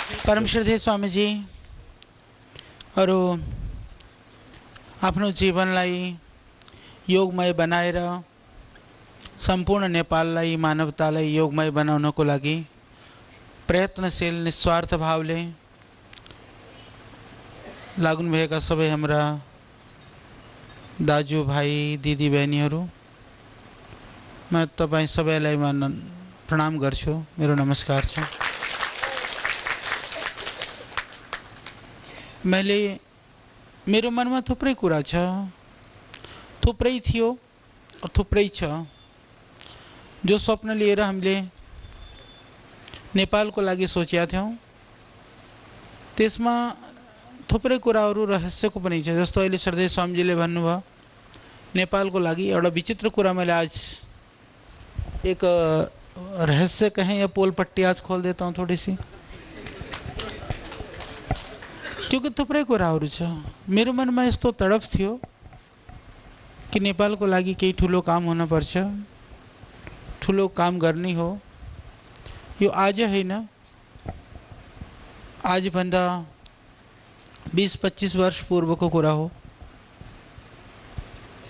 परम श्रद्धेय स्वामी जी और आफ्नो जीवनलाई योगमय बनाएर सम्पूर्ण नेपाललाई मानवतालाई योगमय बनाउनको लागि प्रयत्नशील निस्वार्थ भावले लाग्नुभएका सबै हाम्रा दाजुभाइ दिदीबहिनीहरू म तपाईँ सबैलाई प्रणाम गर्छु। मेरो नमस्कार छ। मेरो मनमा थुप्रै कुरा छ, थुप्रै थियो और थुप्रै छ। जो स्वप्न लिएर हामीले नेपालको लागि सोचेका थियौं त्यसमा थुप्रै कुराहरू रहस्यको पनि छ। जस्तो अहिले श्रद्धेय स्वामीजीले भन्नुभयो नेपालको लागि एउटा विचित्र कुरा मैले आज एक रहस्य कहें या पोल पट्टी आज खोल देता हूं थोड़ी सी, क्योंकि थुप्रै कुराहरू छ। मेरो मनमा यस्तो तडप थियो कि नेपालको लागि केही ठुलो काम हुन पर्छ, ठुलो काम गर्ने हो। यो आज हैन, आज भन्दा 20-25 वर्ष पूर्वको कुरा हो।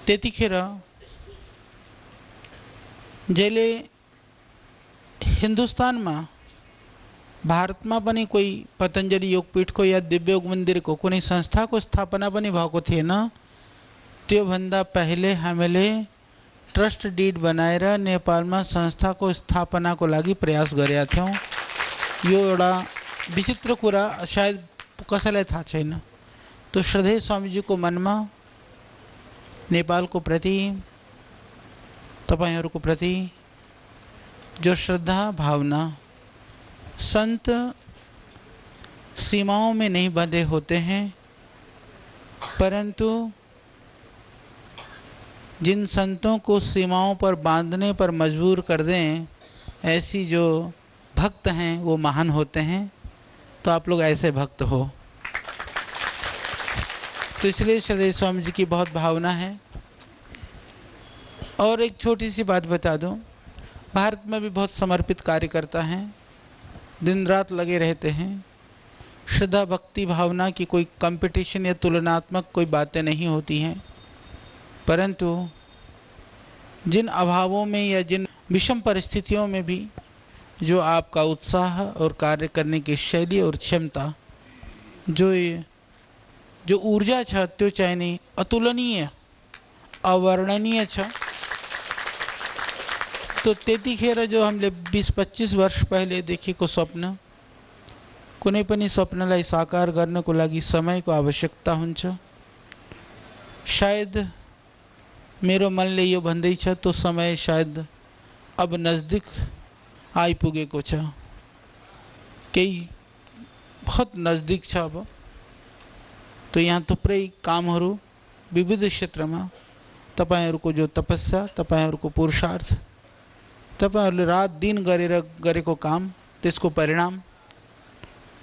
त्यतिखेर जहिले हिन्दुस्तानमा भारतमा पनि कोही पतञ्जलि योगपीठको या दिव्य योग मन्दिरको कुनै संस्थाको स्थापना पनि भएको थिएन। त्यो भन्दा पहिले हामीले ट्रस्ट डिड बनाएर नेपालमा संस्थाको स्थापनाको लागि प्रयास गरेका थियौं। यो एउटा विचित्र कुरा सायद कसैलाई थाहा छैन। तो श्रद्धेय स्वामीजीको मनमा नेपालको प्रति, तपाईहरुको प्रति जो श्रद्धा भावना, संत सीमाओं में नहीं बंधे होते हैं, परंतु जिन संतों को सीमाओं पर बांधने पर मजबूर कर दें, ऐसी जो भक्त हैं वो महान होते हैं। तो आप लोग ऐसे भक्त हो। तो इसलिए श्रद्धेय स्वामी जी की बहुत भावना है। और एक छोटी सी बात बता दूं, भारत में भी बहुत समर्पित कार्यकर्ता हैं, दिन रात लगे रहते हैं। श्रद्धा भक्ति भावना की कोई कंपटीशन या तुलनात्मक कोई बातें नहीं होती हैं, परंतु जिन अभावों में या जिन विषम परिस्थितियों में भी जो आपका उत्साह और कार्य करने की शैली और क्षमता, जो ऊर्जा छ त्यो चाहिँ नि अतुलनीय अवर्णनीय छ। तो त्यतिखेर जो हामीले 20-25 वर्ष पहिले देखेको स्वप्न, कुनै पनि स्वप्नलाई साकार गर्नको लागि समयको आवश्यकता हुन्छ। शायद मेरो मनले यो भन्दैछ तो समय शायद अब नजदीक आइपुगेको छ, केही बहुत नजदीक छ अब। तो यहाँ थुप्रै कामहरू विविध क्षेत्रमा तपाईहरुको जो तपस्या, तपाईहरुको पुरुषार्थ, तपाईहरुले रात दिन गरेको काम, त्यसको परिणाम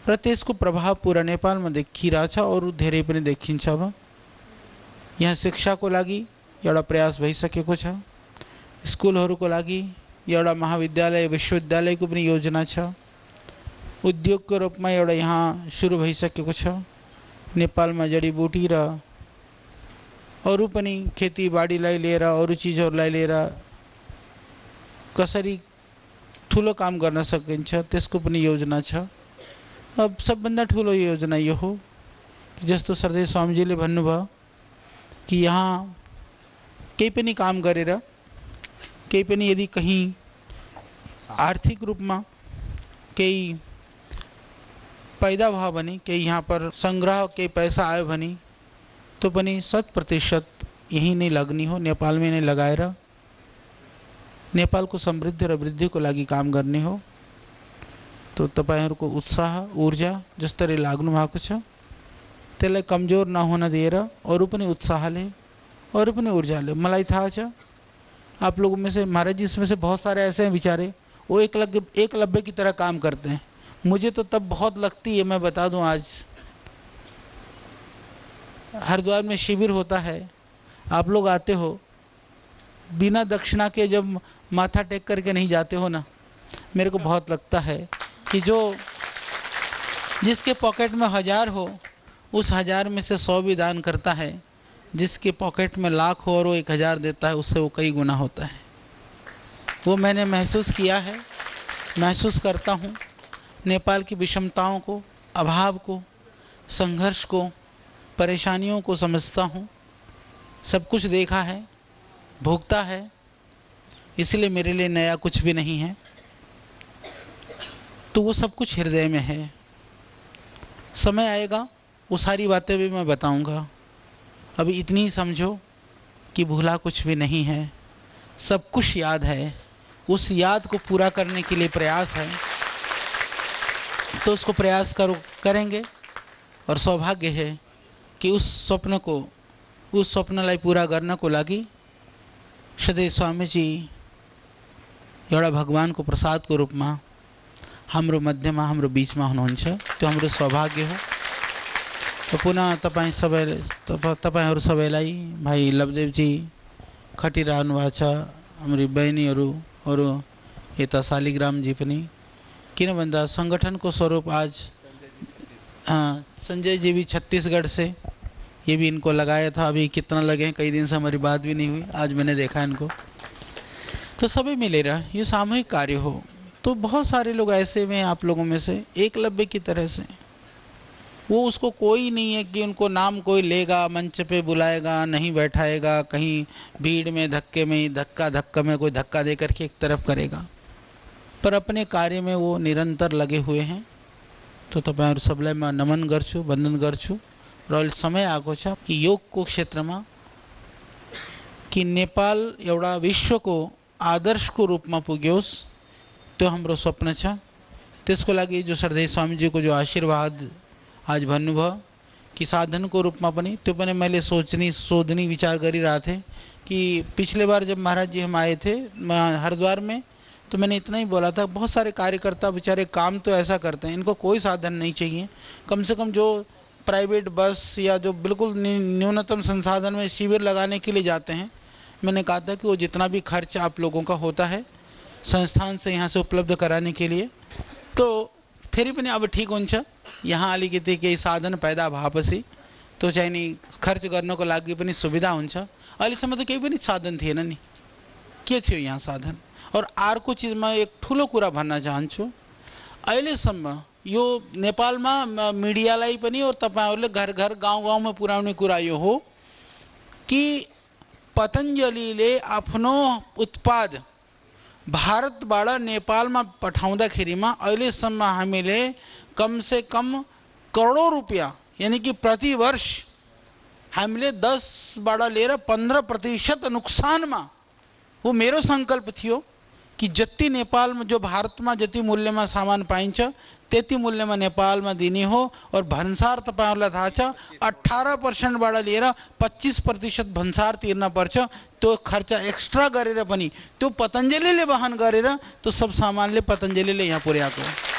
र त्यसको प्रभाव पूरा नेपालमा देखिरहेछ और धेरै पनि देखिन्छ। अब यहाँ शिक्षाको लागि एउटा प्रयास भइसकेको छ, स्कुलहरुको लागि एउटा महाविद्यालय विश्वविद्यालयको पनि योजना छ, उद्योगको रूपमा एउटा यहाँ सुरु भइसकेको छ। नेपालमा जडीबुटी र अरु पनि खेतीबाडीलाई लिएर, अरु चीजहरुलाई लिएर कसरी ठुलो काम गर्न सकिन्छ त्यसको पनि योजना छ। अब सबभन्दा ठुलो योजना यो हो कि जस्तो श्रद्धेय स्वामीजीले भन्नुभयो कि यहाँ केही पनि काम गरेर, केही पनि यदि कहीं आर्थिक रूपमा केही पैदा भयो भने, केही यहाँ पर संग्रह केही पैसा आयो भने तो पनि 100% यही नै लाग्ने हो, नेपालमै नै लगाएर नेपालको समृद्धि र वृद्धिको लागि काम गर्ने हो। तो तपाईहरुको उत्साह ऊर्जा जसरी लाग्नु भएको छ त्यसलाई कमजोर नहुन दिएर अरु पनि उत्साहले, अरु पनि ऊर्जाले, मलाई थाहा छ आप लोगों में से, महाराज जी इसमें से बहुत सारे ऐसे हैं बेचारे, वो एकलव्य की तरह काम करते हैं। मुझे तो तब बहुत लगती है, मैं बता दूं, आज हरिद्वार में शिविर होता है, आप लोग आते हो, बिना दक्षिणा के जब माथा टेक करके नहीं जाते हो ना, मेरे को बहुत लगता है कि जो जिसके पॉकेट में 1000 हो, उस 1000 में से 100 भी दान करता है। जिसके पॉकेट में लाख हो और वो 1000 देता है, उससे वो कई गुना होता है। वो मैंने महसूस किया है, महसूस करता हूँ। नेपाल की विषमताओं को, अभाव को, संघर्ष को, परेशानियों को समझता हूँ। सब कुछ देखा है, भोगता है, इसलिए मेरे लिए नया कुछ भी नहीं है। तो वो सब कुछ हृदय में है। समय आएगा वो सारी बातें भी मैं बताऊंगा। अभी इतनी ही समझो कि भूला कुछ भी नहीं है, सब कुछ याद है। उस याद को पूरा करने के लिए प्रयास है, तो उसको प्रयास करेंगे। और सौभाग्य है कि उस स्वप्नलाई पूरा गर्न को लागि सधैँ स्वामीजी एउटा भगवानको प्रसादको रूपमा हाम्रो मध्यमा, हाम्रो बीचमा हुनुहुन्छ। त्यो हाम्रो सौभाग्य हो। तो पुनः तपाईहरु सबैलाई भाइ लवदेवजी खटिरहनु भएको छ, हाम्रो बहिनीहरु अरु यता शालिग्रामजी पनि। किन भन्दा संगठनको स्वरूप आज संजय जी भी छत्तीसगढ़ से, ये भी इनको लगाया था। अभी कितना लगे, कई दिन से हमारी बात भी नहीं हुई, आज मैंने देखा इनको। तो सभी मिलेगा, ये सामूहिक कार्य हो। तो बहुत सारे लोग ऐसे में, आप लोगों में से एकलव्य की तरह से, वो उसको कोई नहीं है कि उनको नाम कोई लेगा, मंच पे बुलाएगा, नहीं बैठाएगा, कहीं भीड़ में धक्के में धक्का में कोई धक्का दे करके एक तरफ करेगा, पर अपने कार्य में वो निरंतर लगे हुए हैं। तो तपाईहरु सबलाई म नमन गर्छु, वन्दन गर्छु। र अहिले समय आएको छ कि योगको क्षेत्रमा कि नेपाल एउटा विश्वको आदर्शको रूपमा पुग्योस्, त्यो हाम्रो स्वप्न छ। त्यसको लागि जो श्रद्धेय स्वामीजीको जो आशीर्वाद आज भन्नुभयो कि साधनको रूपमा पनि, त्यो पनि मैले सोधनी विचार गरिरहेको थिएँ कि पिछले बार जब महाराज जी हम आए थे हरिद्वार में, तो मैंने इतना ही बोला था, बहुत सारे कार्यकर्ता बेचारे काम तो ऐसा करते हैं, इनको कोई साधन नहीं चाहिए। कम से कम जो प्राइवेट बस या जो बिल्कुल न्यूनतम संसाधन में शिविर लगाने के लिए जाते हैं, मैंने कहा था कि वो जितना भी खर्च आप लोगों का होता है संस्थान से यहाँ से उपलब्ध कराने के लिए, तो फेरि पनि अब ठीक हुन्छ। यहाँ अलिकति केही साधन पैदा भएपछि तो चाहिँ नि खर्च गर्नको लागि पनि सुविधा हुन्छ। अहिलेसम्म त केही पनि साधन थिएन नि, के थियो यहाँ साधन। और अर्को चीजमा एक ठुलो कुरा भन्न चाहन्छु, अहिलेसम्म यो नेपालमा मिडियालाई पनि और तपाईहरुले घर घर गाउँ गाउँमा पुर्याउने कुरा यो हो कि पतञ्जलिले आफ्नो उत्पाद भारतबाट नेपालमा पठाउँदाखेरिमा अहिलेसम्म हामीले कम से कम करोडौं रुपैयाँ, यानी कि प्रति वर्ष हामीले 10 बाट लिएर 15% नुकसानमा, वो मेरो संकल्प थियो कि जति नेपालमा जो भारतमा जति मूल्यमा सामान पाइन्छ त्यति मूल्यमा नेपालमा दिने हो। और भन्सार तपाईहरुलाई थाहा छ 18% बाट लिएर 25% भन्सार तिर्न पर्छ। त्यो खर्च एक्स्ट्रा गरेर पनि त्यो पतञ्जलिले वहन गरेर त्यो सब सामानले पतञ्जलिले यहाँ पुर्याएको हो।